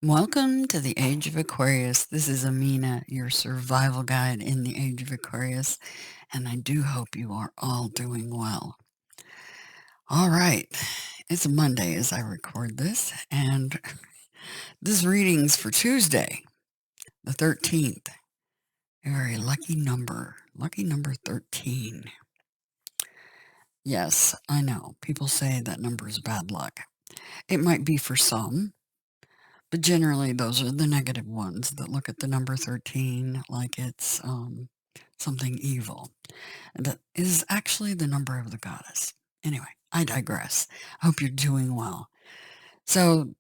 Welcome to the Age of Aquarius. This is Amina, your survival guide in the Age of Aquarius, and I do hope you are all doing well. All right, it's a Monday as I record this, and this reading's for Tuesday, the 13th. A very lucky number 13. Yes, I know, people say that number is bad luck. It might be for some, but generally those are the negative ones that look at the number 13 like it's something evil. And that is actually the number of the goddess. Anyway, I digress. I hope you're doing well. So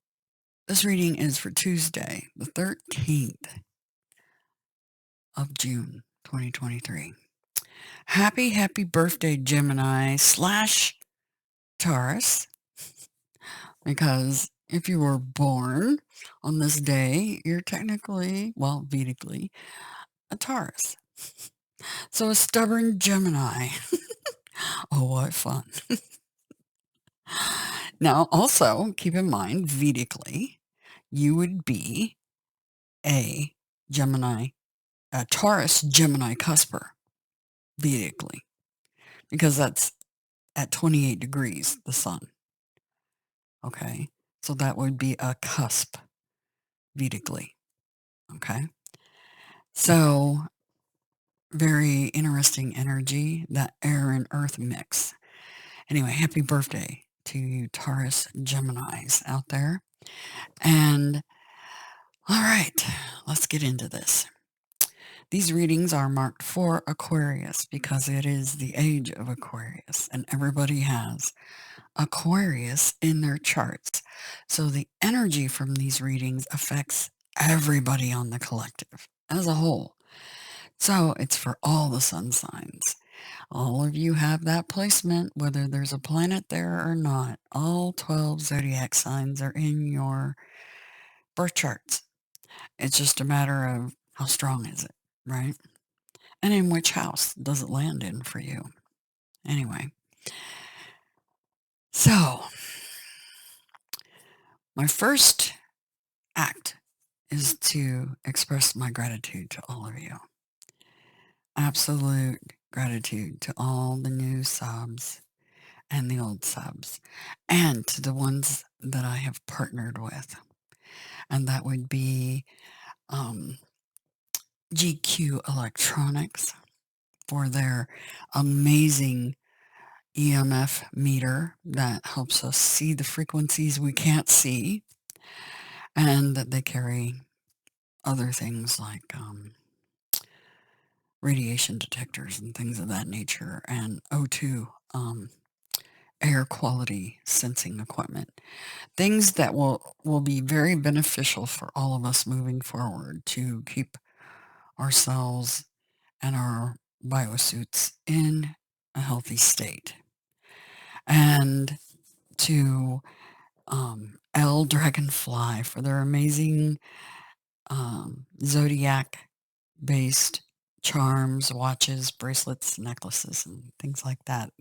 this reading is for Tuesday, the 13th of June, 2023. Happy birthday, Gemini / Taurus, because if you were born on this day, you're technically, well, Vedically, a Taurus. So a stubborn Gemini. Oh, what fun. Now, also keep in mind, Vedically, you would be a Taurus Gemini cusper, Vedically, because that's at 28 degrees, the sun. Okay. So that would be a cusp, Vedically. Okay. So very interesting energy, that air and earth mix. Anyway, happy birthday to you Taurus Geminis out there. And all right, let's get into this. These readings are marked for Aquarius because it is the age of Aquarius and everybody has Aquarius in their charts. So the energy from these readings affects everybody on the collective as a whole. So it's for all the sun signs. All of you have that placement, whether there's a planet there or not. All 12 zodiac signs are in your birth charts. It's just a matter of how strong is it, right? And in which house does it land in for you? Anyway, so my first act is to express my gratitude to all of you. Absolute gratitude to all the new subs and the old subs, and to the ones that I have partnered with. And that would be GQ Electronics for their amazing EMF meter that helps us see the frequencies we can't see, and that they carry other things like radiation detectors and things of that nature, and O2 air quality sensing equipment. Things that will be very beneficial for all of us moving forward to keep ourselves and our biosuits in a healthy state. And to Eldragonfly for their amazing zodiac-based charms, watches, bracelets, necklaces, and things like that.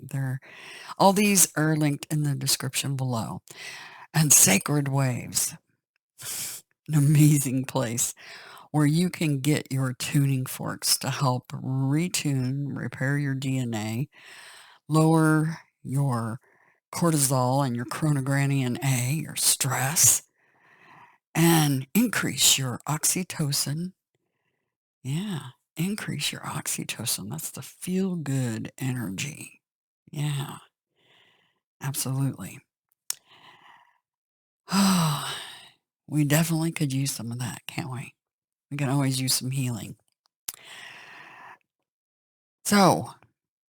All these are linked in the description below. And Sacred Waves, an amazing place where you can get your tuning forks to help retune, repair your DNA, lower your cortisol and your chronogranian A, your stress, and increase your oxytocin. Yeah, increase your oxytocin. That's the feel-good energy. Yeah, absolutely. Oh, we definitely could use some of that, can't we? We can always use some healing. So,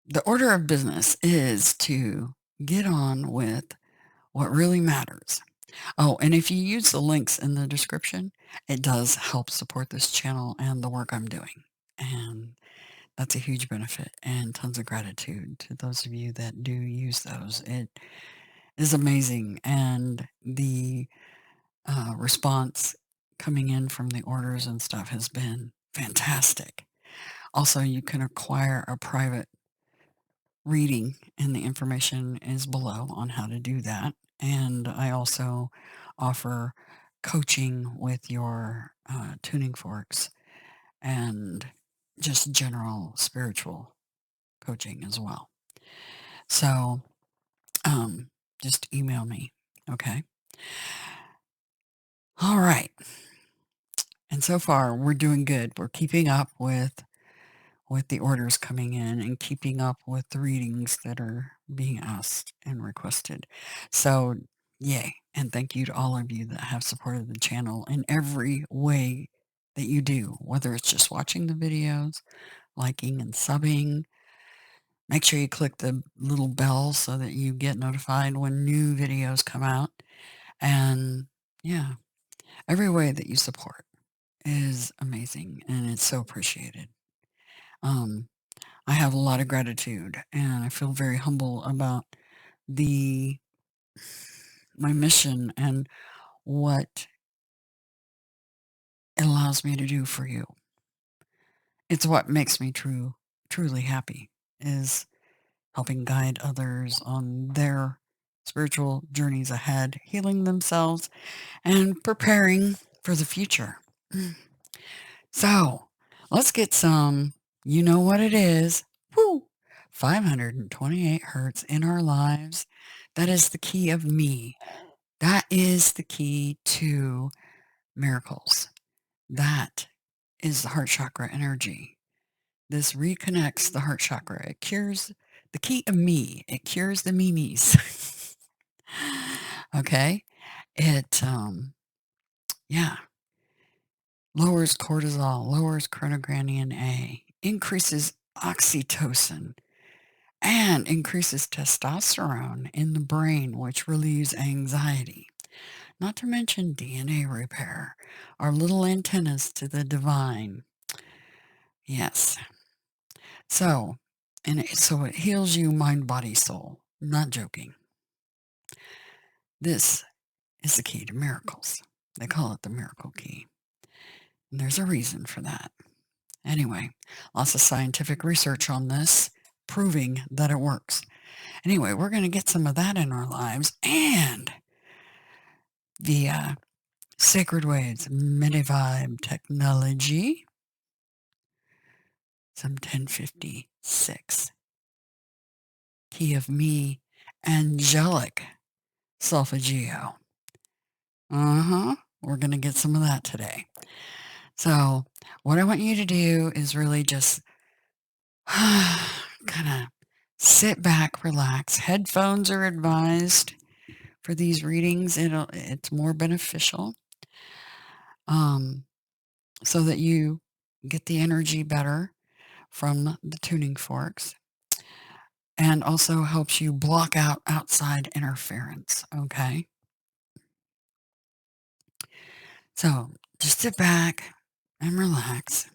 the order of business is to get on with what really matters. Oh, and if you use the links in the description, it does help support this channel and the work I'm doing. And that's a huge benefit, and tons of gratitude to those of you that do use those. It is amazing. And the response coming in from the orders and stuff has been fantastic. Also, you can acquire a private reading, and the information is below on how to do that. And I also offer coaching with your tuning forks and just general spiritual coaching as well. So just email me. Okay. All right. And so far we're doing good. We're keeping up with the orders coming in and keeping up with the readings that are being asked and requested. So yay. And thank you to all of you that have supported the channel in every way that you do, whether it's just watching the videos, liking and subbing. Make sure you click the little bell so that you get notified when new videos come out. And yeah, every way that you support is amazing and it's so appreciated. I have a lot of gratitude and I feel very humble about the my mission and what it allows me to do for you. It's what makes me truly happy is helping guide others on their spiritual journeys ahead, healing themselves and preparing for the future. So let's get some, you know what it is. Woo! 528 hertz in our lives. That is the key of me. That is the key to miracles. That is the heart chakra energy. This reconnects the heart chakra. It cures the key of me. It cures the memes. Okay. It, yeah, lowers cortisol, lowers chronogranian A, increases oxytocin, and increases testosterone in the brain, which relieves anxiety. Not to mention DNA repair, our little antennas to the divine. Yes. So, so it heals you mind, body, soul. Not joking. This is the key to miracles. They call it the miracle key. And there's a reason for that. Anyway, lots of scientific research on this, proving that it works. Anyway, we're going to get some of that in our lives and via Sacred Waves Mini-Vibe technology, some 1056. Key of me, angelic solfeggio. We're going to get some of that today. So what I want you to do is really just kind of sit back, relax. Headphones are advised for these readings. It's more beneficial so that you get the energy better from the tuning forks and also helps you block out outside interference. Okay. So just sit back and relax.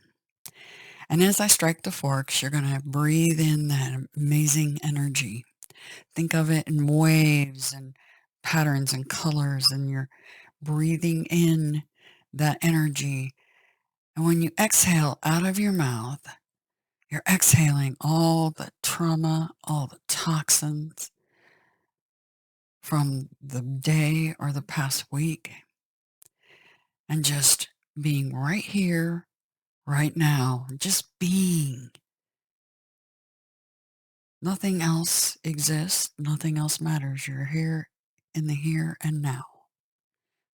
And as I strike the forks, you're going to breathe in that amazing energy. Think of it in waves and patterns and colors, and you're breathing in that energy. And when you exhale out of your mouth, you're exhaling all the trauma, all the toxins from the day or the past week, and just being right here, right now, just being. Nothing else exists. Nothing else matters. You're here in the here and now.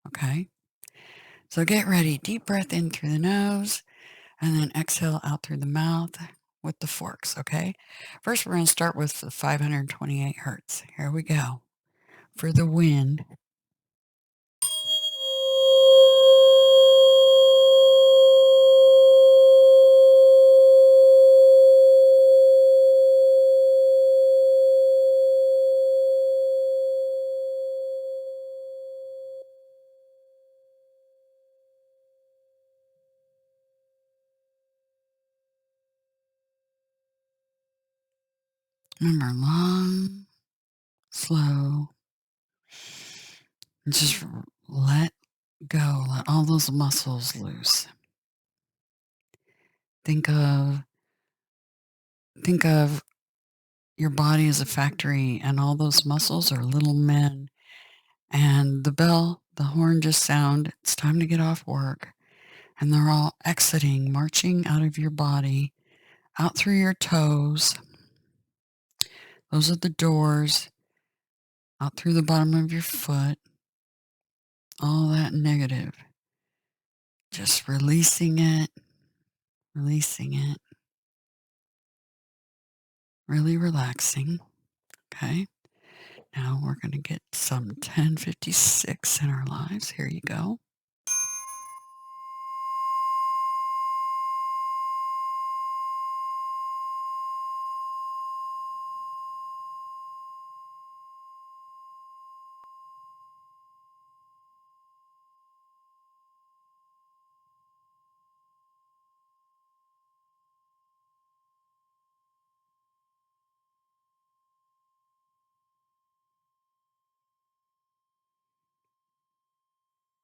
Okay? So get ready. Deep breath in through the nose and then exhale out through the mouth with the forks. Okay? First, we're going to start with the 528 hertz. Here we go. For the wind. Remember, long, slow, and just let go. Let all those muscles loose. Think of your body as a factory, and all those muscles are little men. And the the horn just sound. It's time to get off work. And they're all exiting, marching out of your body, out through your toes. Those are the doors, out through the bottom of your foot. All that negative. Just releasing it, really relaxing. Okay. Now we're going to get some 1056 in our lives. Here you go.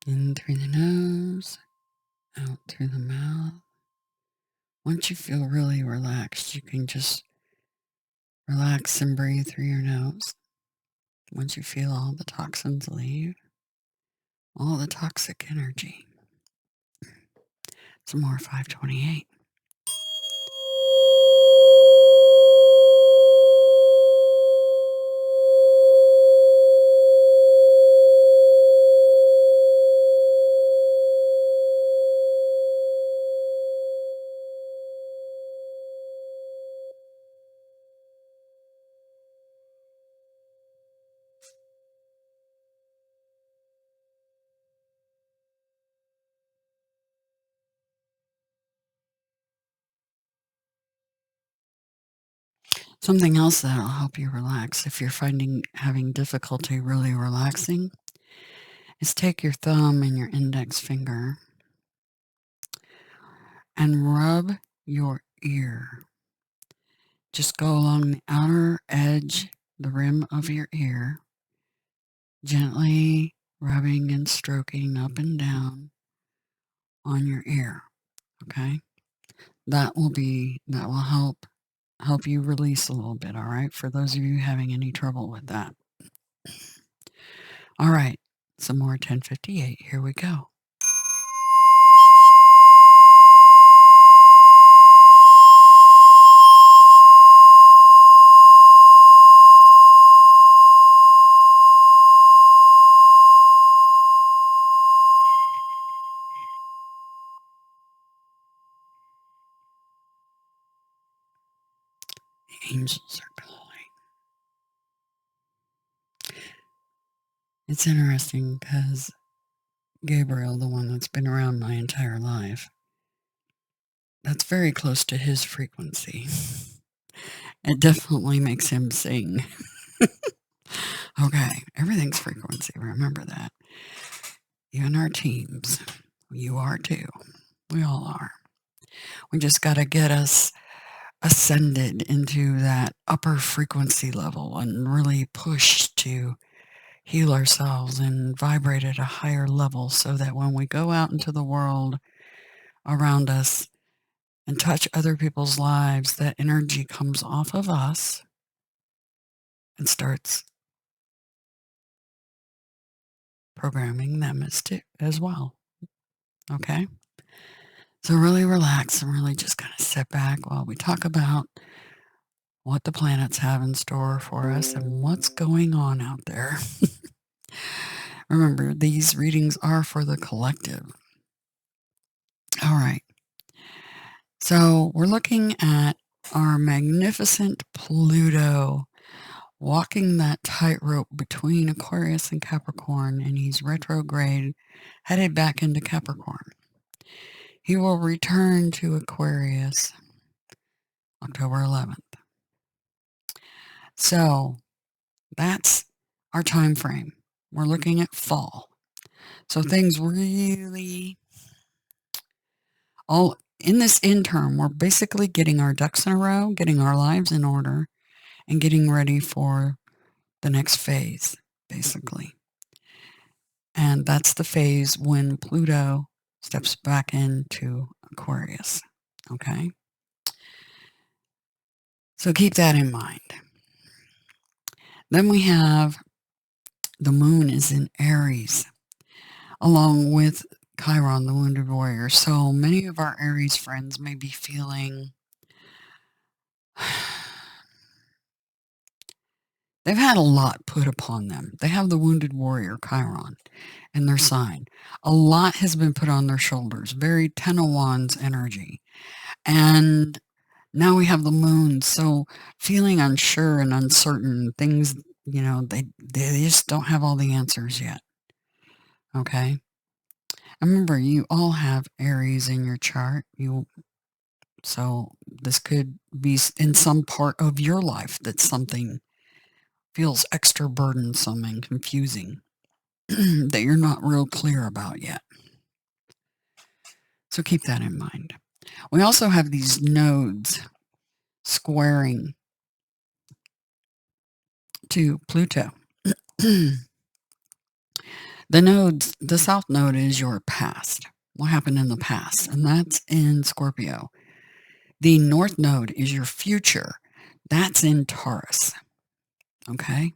In through the nose, out through the mouth. Once you feel really relaxed, you can just relax and breathe through your nose. Once you feel all the toxins leave, all the toxic energy. Some more 528. Something else that'll help you relax if you're having difficulty really relaxing is take your thumb and your index finger and rub your ear. Just go along the outer edge, the rim of your ear, gently rubbing and stroking up and down on your ear. Okay? That will help you release a little bit, all right? For those of you having any trouble with that. All right, some more 1058. Here we go. The angels are calling. It's interesting because Gabriel, the one that's been around my entire life, that's very close to his frequency. It definitely makes him sing. Okay, everything's frequency. Remember that. Even our teams. You are too. We all are. We just got to get us ascended into that upper frequency level and really push to heal ourselves and vibrate at a higher level so that when we go out into the world around us and touch other people's lives, that energy comes off of us and starts programming them as well. Okay? So really relax and really just kind of sit back while we talk about what the planets have in store for us and what's going on out there. Remember, these readings are for the collective. All right. So we're looking at our magnificent Pluto walking that tightrope between Aquarius and Capricorn, and he's retrograde, headed back into Capricorn. He will return to Aquarius October 11th. So that's our time frame. We're looking at fall. So things really, all in this interim, we're basically getting our ducks in a row, getting our lives in order, and getting ready for the next phase, basically. And that's the phase when Pluto steps back into Aquarius. Okay? So keep that in mind. Then we have the moon is in Aries. along with Chiron, the wounded warrior. So many of our Aries friends may be feeling they've had a lot put upon them. They have the wounded warrior, Chiron, in their sign. A lot has been put on their shoulders, very Ten of Wands energy. And now we have the moon, so feeling unsure and uncertain, things, they just don't have all the answers yet. Okay? And remember, you all have Aries in your chart. So this could be in some part of your life that something feels extra burdensome and confusing that you're not real clear about yet. So keep that in mind. We also have these nodes squaring to Pluto. The south node is your past, what happened in the past, and that's in Scorpio. The north node is your future, that's in Taurus. Okay?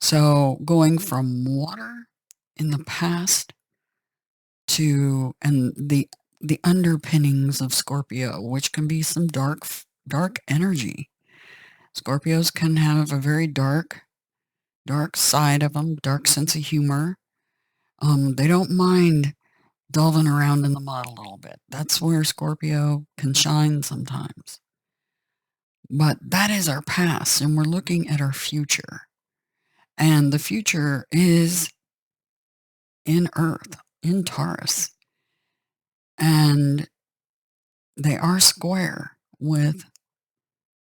So going from water in the past and the underpinnings of Scorpio, which can be some dark energy. Scorpios can have a very dark side of them, dark sense of humor. They don't mind delving around in the mud a little bit. That's where Scorpio can shine sometimes. But that is our past, and we're looking at our future. And the future is in Earth, in Taurus. And they are square with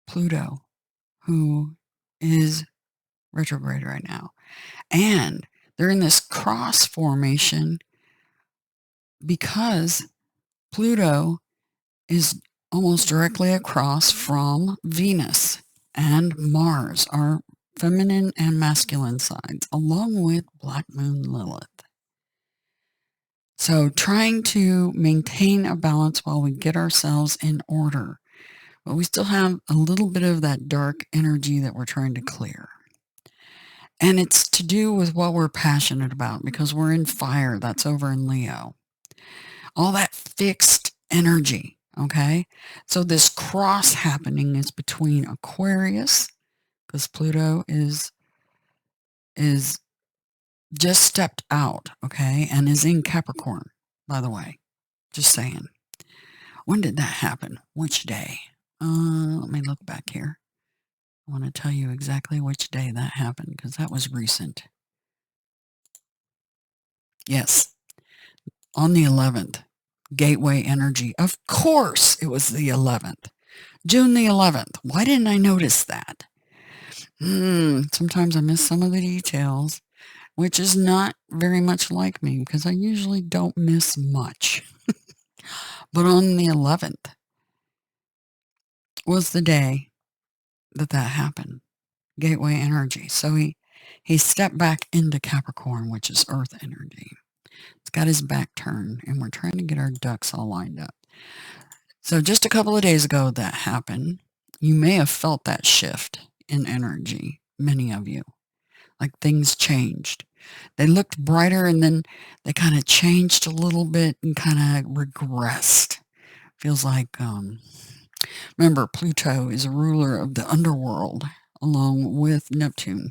Pluto, who is retrograde right now. And they're in this cross formation because Pluto is almost directly across from Venus and Mars, our feminine and masculine sides, along with Black Moon Lilith. So trying to maintain a balance while we get ourselves in order. But we still have a little bit of that dark energy that we're trying to clear. And it's to do with what we're passionate about, because we're in fire. That's over in Leo. All that fixed energy, okay? So this cross happening is between Aquarius, because Pluto is just stepped out, okay, and is in Capricorn, by the way. Just saying. When did that happen? Which day? Let me look back here. I want to tell you exactly which day that happened, because that was recent. Yes, on the 11th. Gateway energy. Of course it was the 11th. June the 11th. Why didn't I notice that? Sometimes I miss some of the details, which is not very much like me, because I usually don't miss much. But on the 11th was the day that happened. Gateway energy. So he stepped back into Capricorn, which is earth energy. It's got his back turned, and we're trying to get our ducks all lined up. So just a couple of days ago that happened. You may have felt that shift in energy, many of you. Like things changed. They looked brighter, and then they kind of changed a little bit and kind of regressed. Feels like, remember, Pluto is a ruler of the underworld, along with Neptune,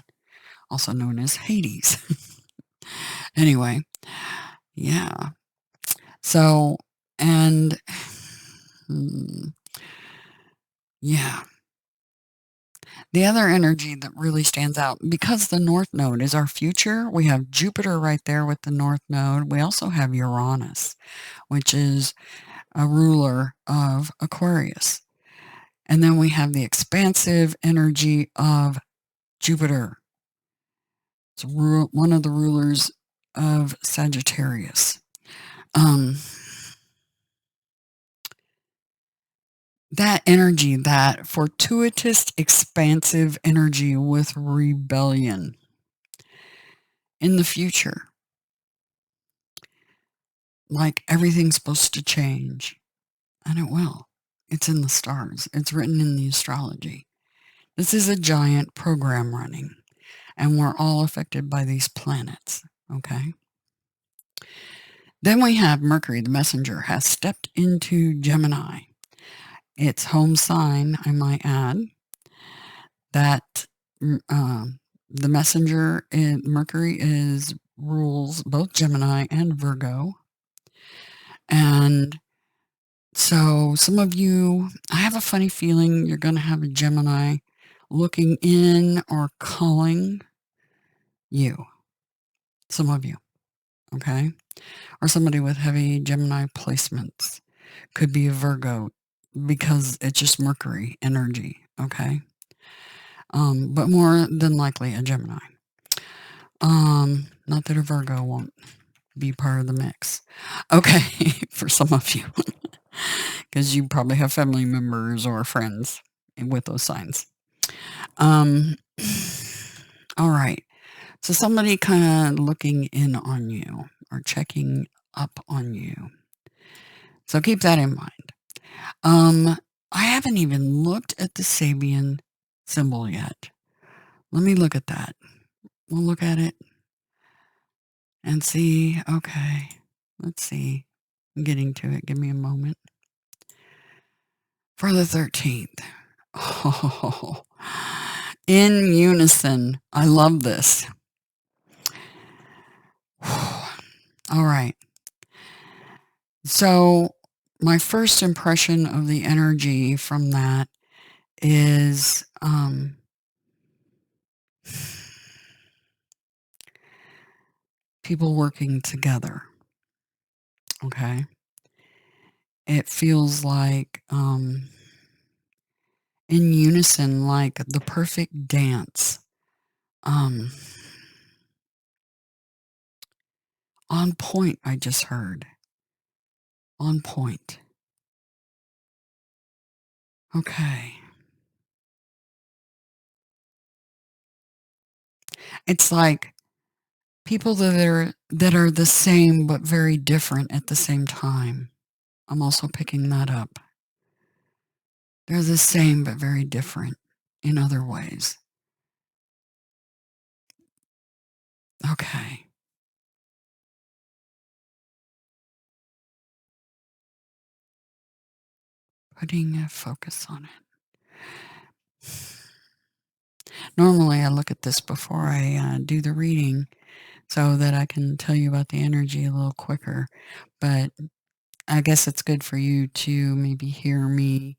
also known as Hades. Anyway, yeah. So, and yeah. The other energy that really stands out, because the North Node is our future, we have Jupiter right there with the North Node. We also have Uranus, which is a ruler of Aquarius. And then we have the expansive energy of Jupiter. It's one of the rulers of Sagittarius. That energy, that fortuitous, expansive energy with rebellion in the future. Like everything's supposed to change. And it will. It's in the stars. It's written in the astrology. This is a giant program running. And we're all affected by these planets. Okay? Then we have Mercury, the messenger, has stepped into Gemini. Its home sign, I might add, that the messenger in Mercury rules both Gemini and Virgo. And so some of you, I have a funny feeling you're going to have a Gemini looking in or calling you. Some of you, okay? Or somebody with heavy Gemini placements. Could be a Virgo because it's just Mercury energy, okay? But more than likely a Gemini. Not that a Virgo won't be part of the mix. Okay, for some of you, because you probably have family members or friends with those signs. All right. So somebody kind of looking in on you or checking up on you. So keep that in mind. I haven't even looked at the Sabian symbol yet. Let me look at that. We'll look at it and see. Okay, let's see. I'm getting to it. Give me a moment. For the 13th. Oh, in unison. I love this. All right. So my first impression of the energy from that is people working together. Okay. It feels like in unison, like the perfect dance. On point, I just heard. On point. Okay. It's like people that are the same but very different at the same time. I'm also picking that up. They're the same but very different in other ways. Okay. Putting a focus on it. Normally I look at this before I do the reading so that I can tell you about the energy a little quicker. But I guess it's good for you to maybe hear me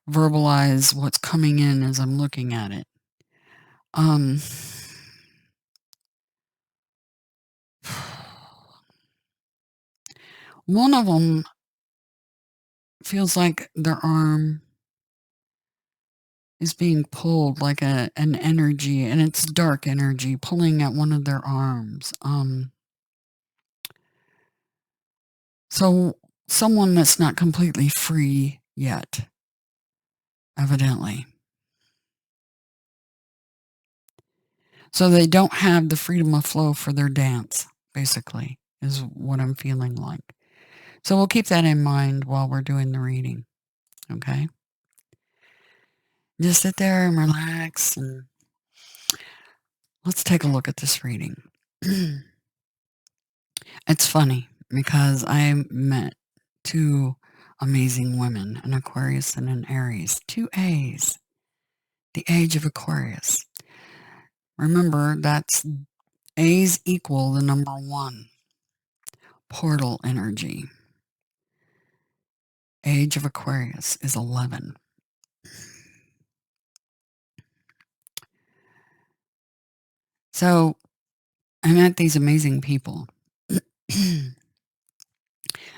verbalize what's coming in as I'm looking at it. One of them feels like their arm is being pulled, like an energy, and it's dark energy pulling at one of their arms. So someone that's not completely free yet, evidently. So they don't have the freedom of flow for their dance, basically, is what I'm feeling like. So we'll keep that in mind while we're doing the reading, okay? Just sit there and relax, and let's take a look at this reading. It's funny because I met two amazing women, an Aquarius and an Aries, two A's, the age of Aquarius. Remember, that's A's equal the number 1, portal energy. Age of Aquarius is 11. So I met these amazing people.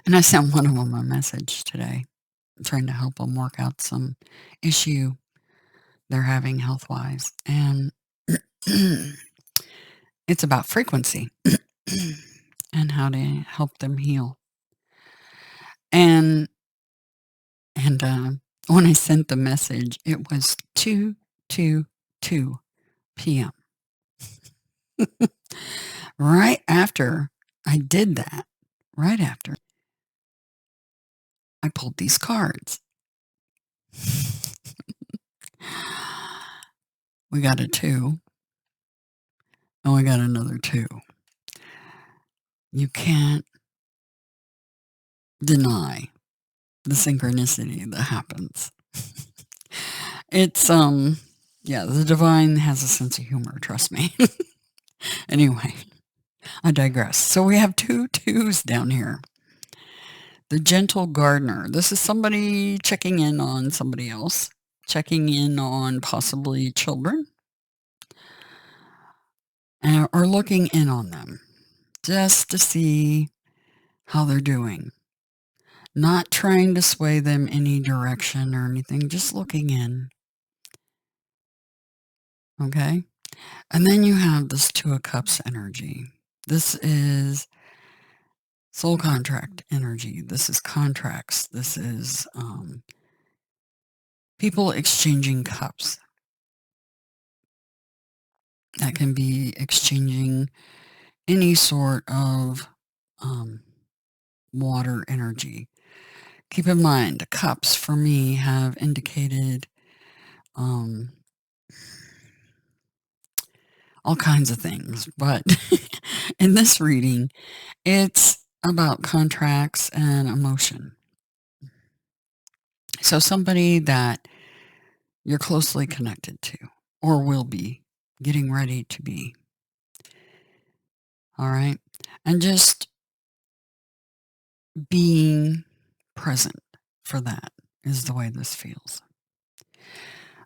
And I sent one of them a message today, trying to help them work out some issue they're having health-wise. And it's about frequency and how to help them heal. And when I sent the message, it was 2:22 p.m. Right after I did that, right after, I pulled these cards. We got a 2, and we got another 2. You can't deny the synchronicity that happens. It's, yeah, the divine has a sense of humor, trust me. Anyway, I digress. So we have 2 twos down here. The gentle gardener. This is somebody checking in on somebody else, checking in on possibly children, or looking in on them just to see how they're doing. Not trying to sway them any direction or anything, just looking in. Okay? And then you have this Two of Cups energy. This is soul contract energy. This is contracts. This is people exchanging cups. That can be exchanging any sort of water energy. Keep in mind, cups for me have indicated all kinds of things, but in this reading, it's about contracts and emotion. So somebody that you're closely connected to, or will be getting ready to be. All right. And just being present for that is the way this feels.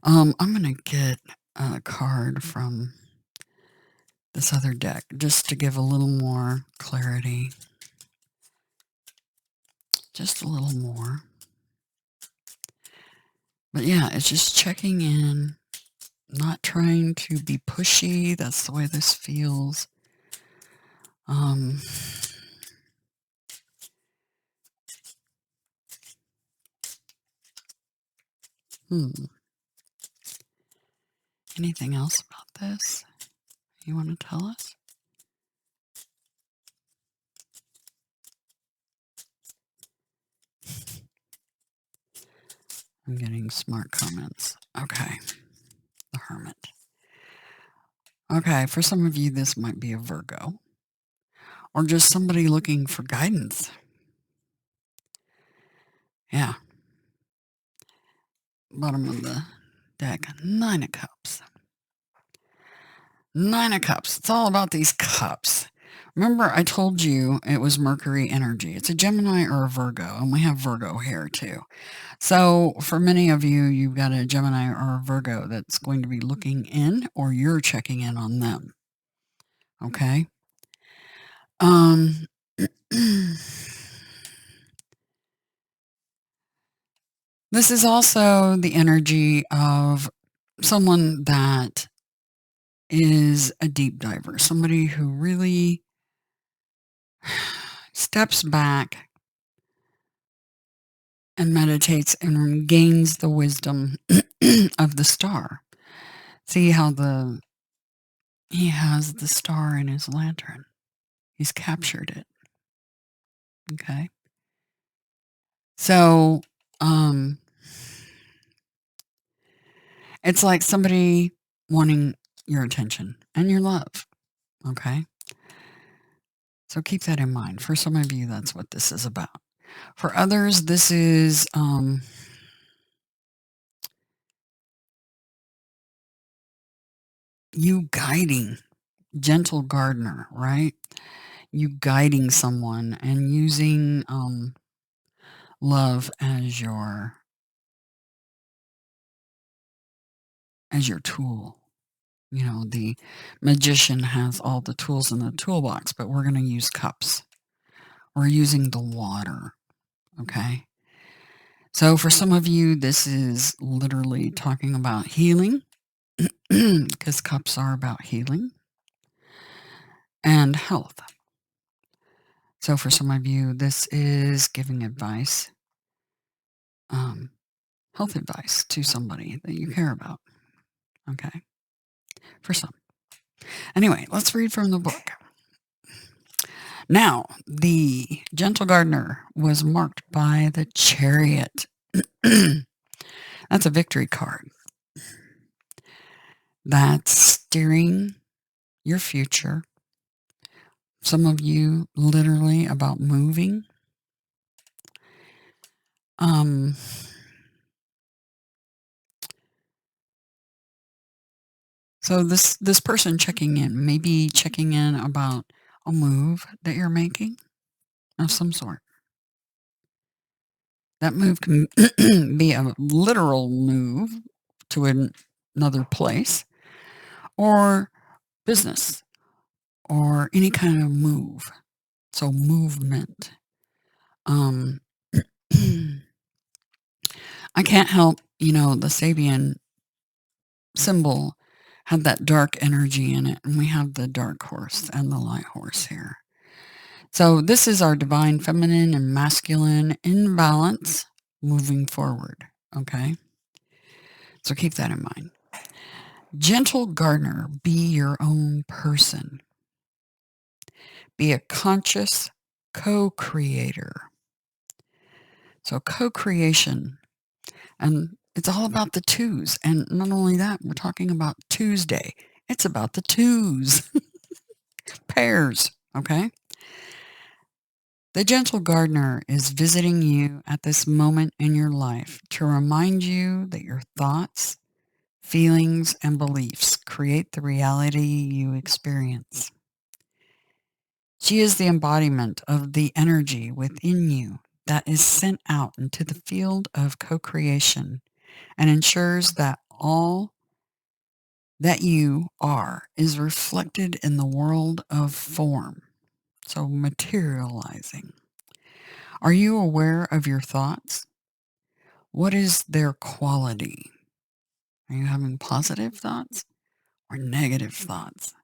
I'm going to get a card from this other deck just to give a little more clarity. Just a little more. But yeah, it's just checking in, not trying to be pushy. That's the way this feels. Anything else about this you want to tell us? I'm getting smart comments. Okay. The Hermit. Okay, for some of you, this might be a Virgo. Or just somebody looking for guidance. Yeah. Bottom of the deck. 9 of Cups. 9 of Cups. It's all about these cups. Remember, I told you it was Mercury energy. It's a Gemini or a Virgo, and we have Virgo here too. So for many of you, you've got a Gemini or a Virgo that's going to be looking in, or you're checking in on them. Okay? This is also the energy of someone that is a deep diver, somebody who really steps back and meditates and gains the wisdom of the star. See how he has the star in his lantern. He's captured it. Okay. So, it's like somebody wanting your attention and your love. Okay. So keep that in mind. For some of you, that's what this is about. For others, this is you guiding, gentle gardener, right? You guiding someone and using love as your tool. You know, the magician has all the tools in the toolbox, but we're going to use cups. We're using the water. Okay. So for some of you, this is literally talking about healing, because cups are about healing and health. So for some of you, this is giving advice, health advice to somebody that you care about. Okay. For some. Anyway, let's read from the book. Now, the gentle gardener was marked by the Chariot. That's a victory card. That's steering your future Some of you literally about moving. So this person checking in, maybe checking in about a move that you're making of some sort. That move can be a literal move to another place, or business, or any kind of move. So movement. I can't help, the Sabian symbol had that dark energy in it, and we have the dark horse and the light horse here. So this is our divine feminine and masculine in balance moving forward, okay? So keep that in mind. Gentle gardener, be your own person. Be a conscious co-creator. So co-creation, and it's all about the twos. And not only that, we're talking about Tuesday. It's about the twos, pairs, okay? The gentle gardener is visiting you at this moment in your life to remind you that your thoughts, feelings, and beliefs create the reality you experience. She is the embodiment of the energy within you that is sent out into the field of co-creation and ensures that all that you are is reflected in the world of form. So materializing. Are you aware of your thoughts? What is their quality? Are you having positive thoughts or negative thoughts?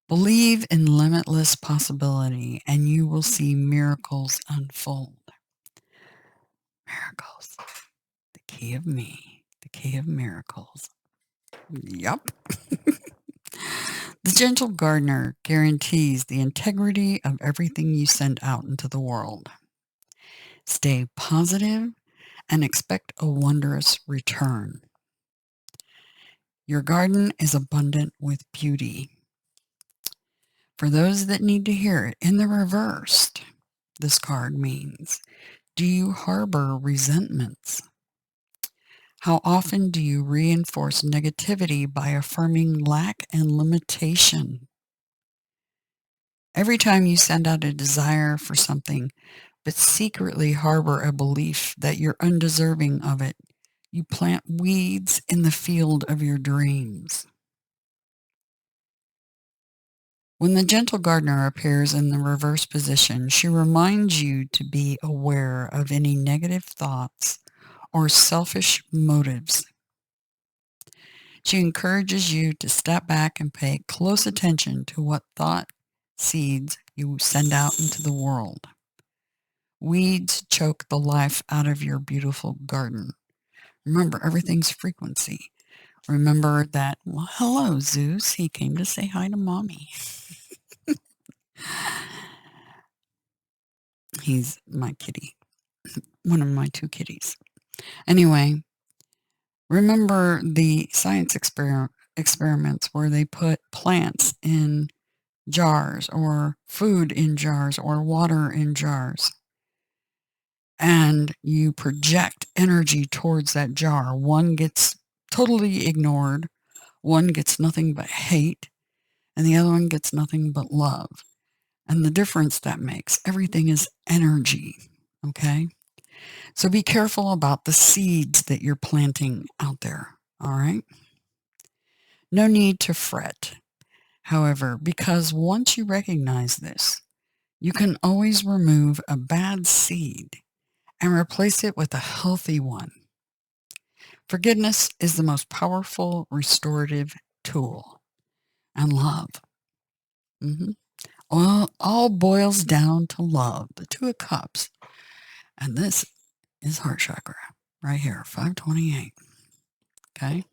Believe in limitless possibility and you will see miracles unfold. Miracles. The key of me. The key of miracles. Yup. The gentle gardener guarantees the integrity of everything you send out into the world. Stay positive and expect a wondrous return. Your garden is abundant with beauty. For those that need to hear it, in the reversed, this card means, do you harbor resentments? How often do you reinforce negativity by affirming lack and limitation? Every time you send out a desire for something, but secretly harbor a belief that you're undeserving of it, you plant weeds in the field of your dreams. When the gentle gardener appears in the reverse position, she reminds you to be aware of any negative thoughts or selfish motives. She encourages you to step back and pay close attention to what thought seeds you send out into the world. Weeds choke the life out of your beautiful garden. Remember, everything's frequency. Remember that, well, hello, Zeus. He came to say hi to Mommy. He's my kitty, one of my two kitties. Anyway, remember the science experiments where they put plants in jars or food in jars or water in jars, and you project energy towards that jar. One gets totally ignored, one gets nothing but hate, and the other one gets nothing but love. And the difference that makes, everything is energy, okay? So be careful about the seeds that you're planting out there, all right? No need to fret, however, because once you recognize this, you can always remove a bad seed and replace it with a healthy one. Forgiveness is the most powerful restorative tool, and love. All boils down to love, the Two of Cups. And this is heart chakra right here, 528. Okay?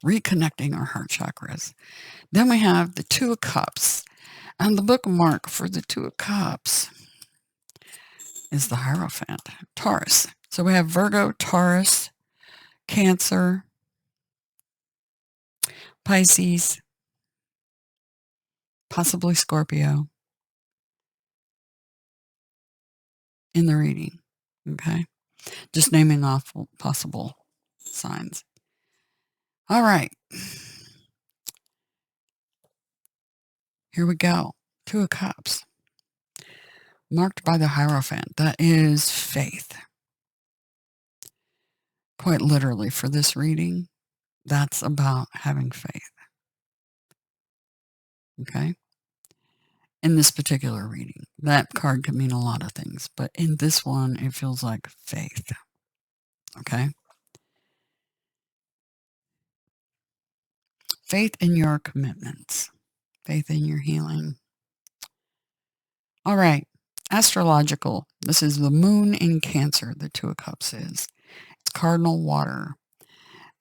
Reconnecting our heart chakras. Then we have the Two of Cups. And the bookmark for the Two of Cups is the Hierophant, Taurus. So we have Virgo, Taurus, Cancer, Pisces, possibly Scorpio, in the reading. Okay? Just naming off possible signs. All right. Here we go. Two of Cups. Marked by the Hierophant. That is faith. Quite literally for this reading, that's about having faith. Okay? In this particular reading, that card could mean a lot of things, but in this one, it feels like faith. Okay? Faith in your commitments. Faith in your healing. All right. Astrological. This is the moon in Cancer, the Two of Cups is. It's cardinal water.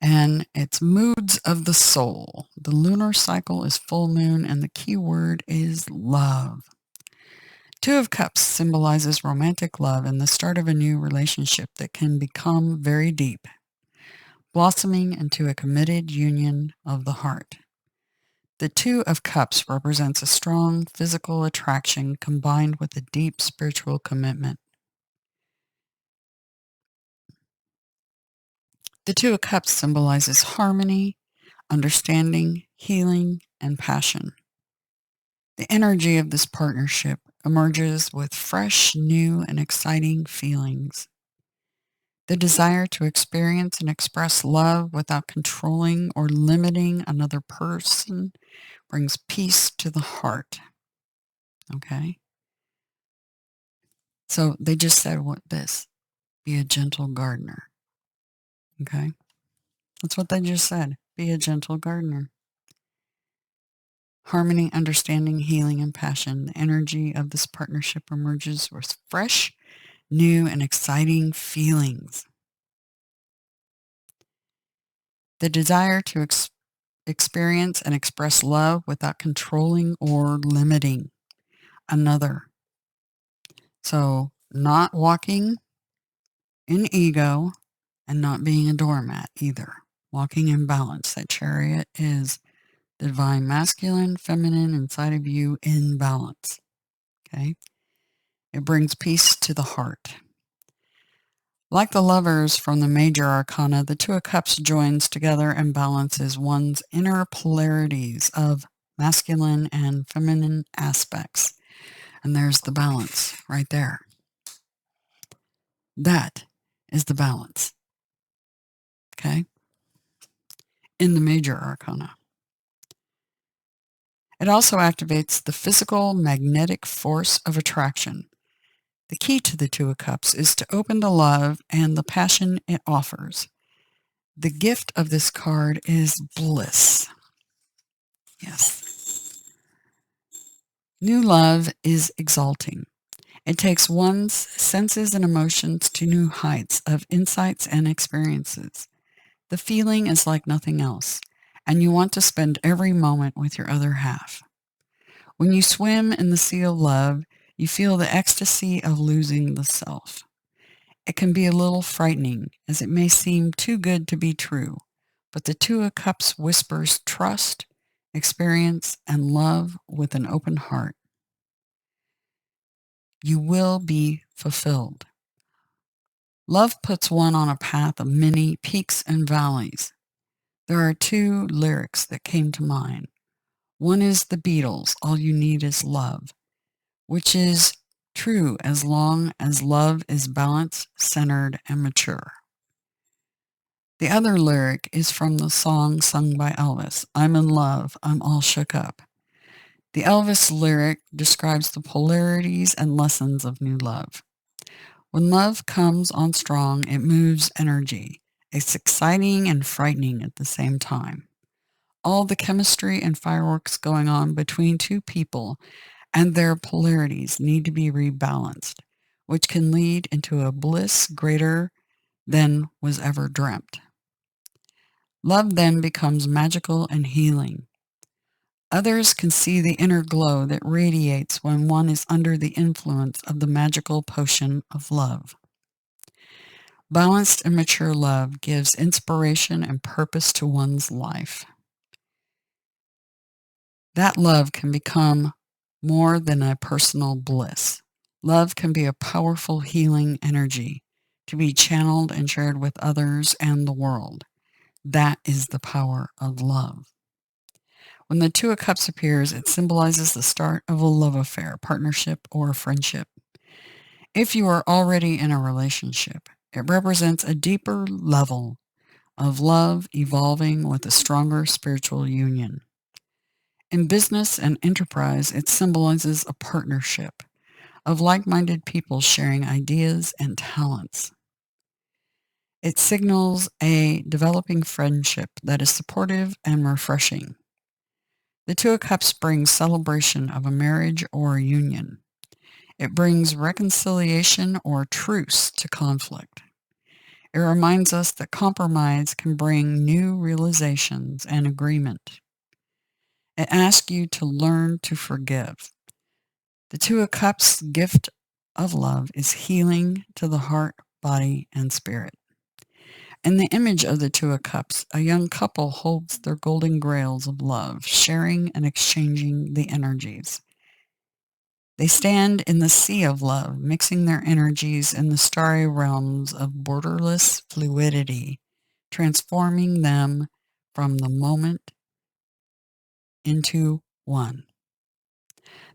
And it's moods of the soul. The lunar cycle is full moon, and the key word is love. Two of Cups symbolizes romantic love and the start of a new relationship that can become very deep, blossoming into a committed union of the heart. The Two of Cups represents a strong physical attraction combined with a deep spiritual commitment. The Two of Cups symbolizes harmony, understanding, healing, and passion. The energy of this partnership emerges with fresh, new, and exciting feelings. The desire to experience and express love without controlling or limiting another person brings peace to the heart. Okay? So they just said what this, be a gentle gardener. Okay? That's what they just said. Be a gentle gardener. Harmony, understanding, healing, and passion. The energy of this partnership emerges with fresh, new, and exciting feelings. The desire to experience and express love without controlling or limiting another. So not walking in ego and not being a doormat either. Walking in balance. That Chariot is the divine masculine, feminine inside of you in balance. Okay? It brings peace to the heart. Like the Lovers from the Major Arcana, the Two of Cups joins together and balances one's inner polarities of masculine and feminine aspects. And there's the balance right there. That is the balance. Okay? In the Major Arcana. It also activates the physical magnetic force of attraction. The key to the Two of Cups is to open to love and the passion it offers. The gift of this card is bliss. Yes. New love is exalting. It takes one's senses and emotions to new heights of insights and experiences. The feeling is like nothing else, and you want to spend every moment with your other half. When you swim in the sea of love, you feel the ecstasy of losing the self. It can be a little frightening, as it may seem too good to be true, but the Two of Cups whispers trust, experience, and love with an open heart. You will be fulfilled. Love puts one on a path of many peaks and valleys. There are two lyrics that came to mind. One is the Beatles, All You Need Is Love, which is true as long as love is balanced, centered, and mature. The other lyric is from the song sung by Elvis, I'm in love, I'm all shook up. The Elvis lyric describes the polarities and lessons of new love. When love comes on strong, it moves energy. It's exciting and frightening at the same time. All the chemistry and fireworks going on between two people and their polarities need to be rebalanced, which can lead into a bliss greater than was ever dreamt. Love then becomes magical and healing. Others can see the inner glow that radiates when one is under the influence of the magical potion of love. Balanced and mature love gives inspiration and purpose to one's life. That love can become more than a personal bliss. Love can be a powerful healing energy to be channeled and shared with others and the world. That is the power of love. When the Two of Cups appears, it symbolizes the start of a love affair, partnership, or friendship. If you are already in a relationship, it represents a deeper level of love evolving with a stronger spiritual union. In business and enterprise, it symbolizes a partnership of like-minded people sharing ideas and talents. It signals a developing friendship that is supportive and refreshing. The Two of Cups brings celebration of a marriage or a union. It brings reconciliation or truce to conflict. It reminds us that compromise can bring new realizations and agreement. It asks you to learn to forgive. The Two of Cups' gift of love is healing to the heart, body, and spirit. In the image of the Two of Cups, a young couple holds their golden grails of love, sharing and exchanging the energies. They stand in the sea of love, mixing their energies in the starry realms of borderless fluidity, transforming them from the moment into one.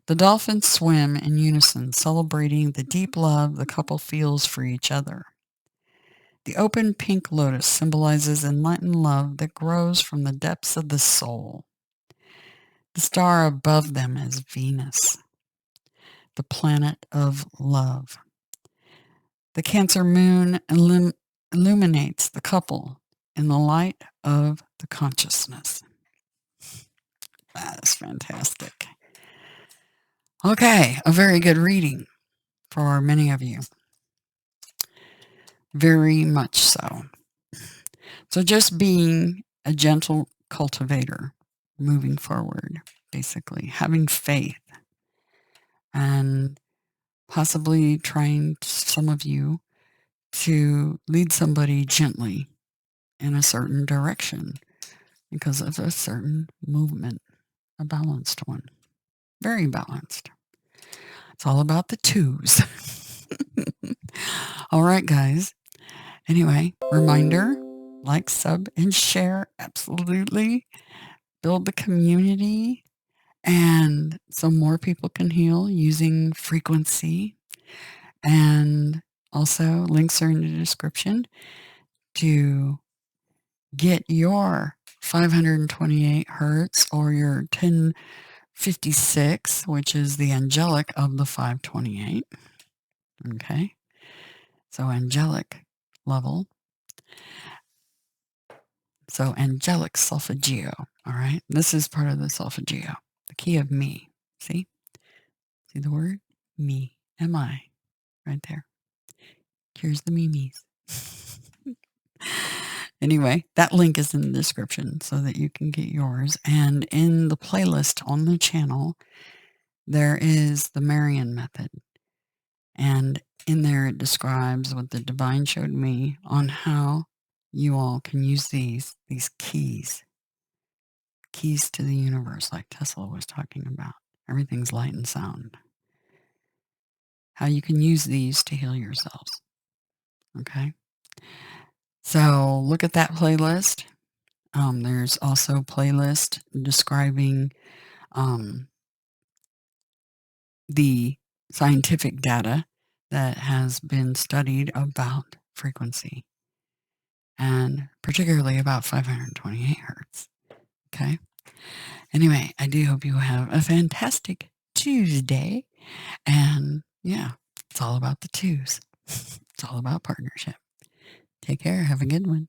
The dolphins swim in unison, celebrating the deep love the couple feels for each other. The open pink lotus symbolizes enlightened love that grows from the depths of the soul. The star above them is Venus, the planet of love. The Cancer moon illuminates the couple in the light of the consciousness. That is fantastic. Okay, a very good reading for many of you. Very much so. So just being a gentle cultivator, moving forward, basically, having faith, and possibly trying, some of you, to lead somebody gently in a certain direction because of a certain movement, a balanced one. Very balanced. It's all about the twos. All right, guys. Anyway, reminder, like, sub, and share. Absolutely. Build the community, and so more people can heal using frequency. And also, links are in the description to get your 528 hertz or your 1056, which is the angelic of the 528. Okay. So angelic level. So angelic solfeggio. All right. This is part of the solfeggio, the key of me. See? See the word? Me. M-I. Right there. Here's the memes. Anyway, that link is in the description so that you can get yours. And in the playlist on the channel, there is the Marian method. And in there it describes what the divine showed me on how you all can use these keys to the universe, like Tesla was talking about. Everything's light and sound. How you can use these to heal yourselves. Okay? So look at that playlist. There's also a playlist describing the scientific data that has been studied about frequency, and particularly about 528 hertz. Okay? Anyway, I do hope you have a fantastic Tuesday. And yeah, it's all about the twos. It's all about partnership. Take care. Have a good one.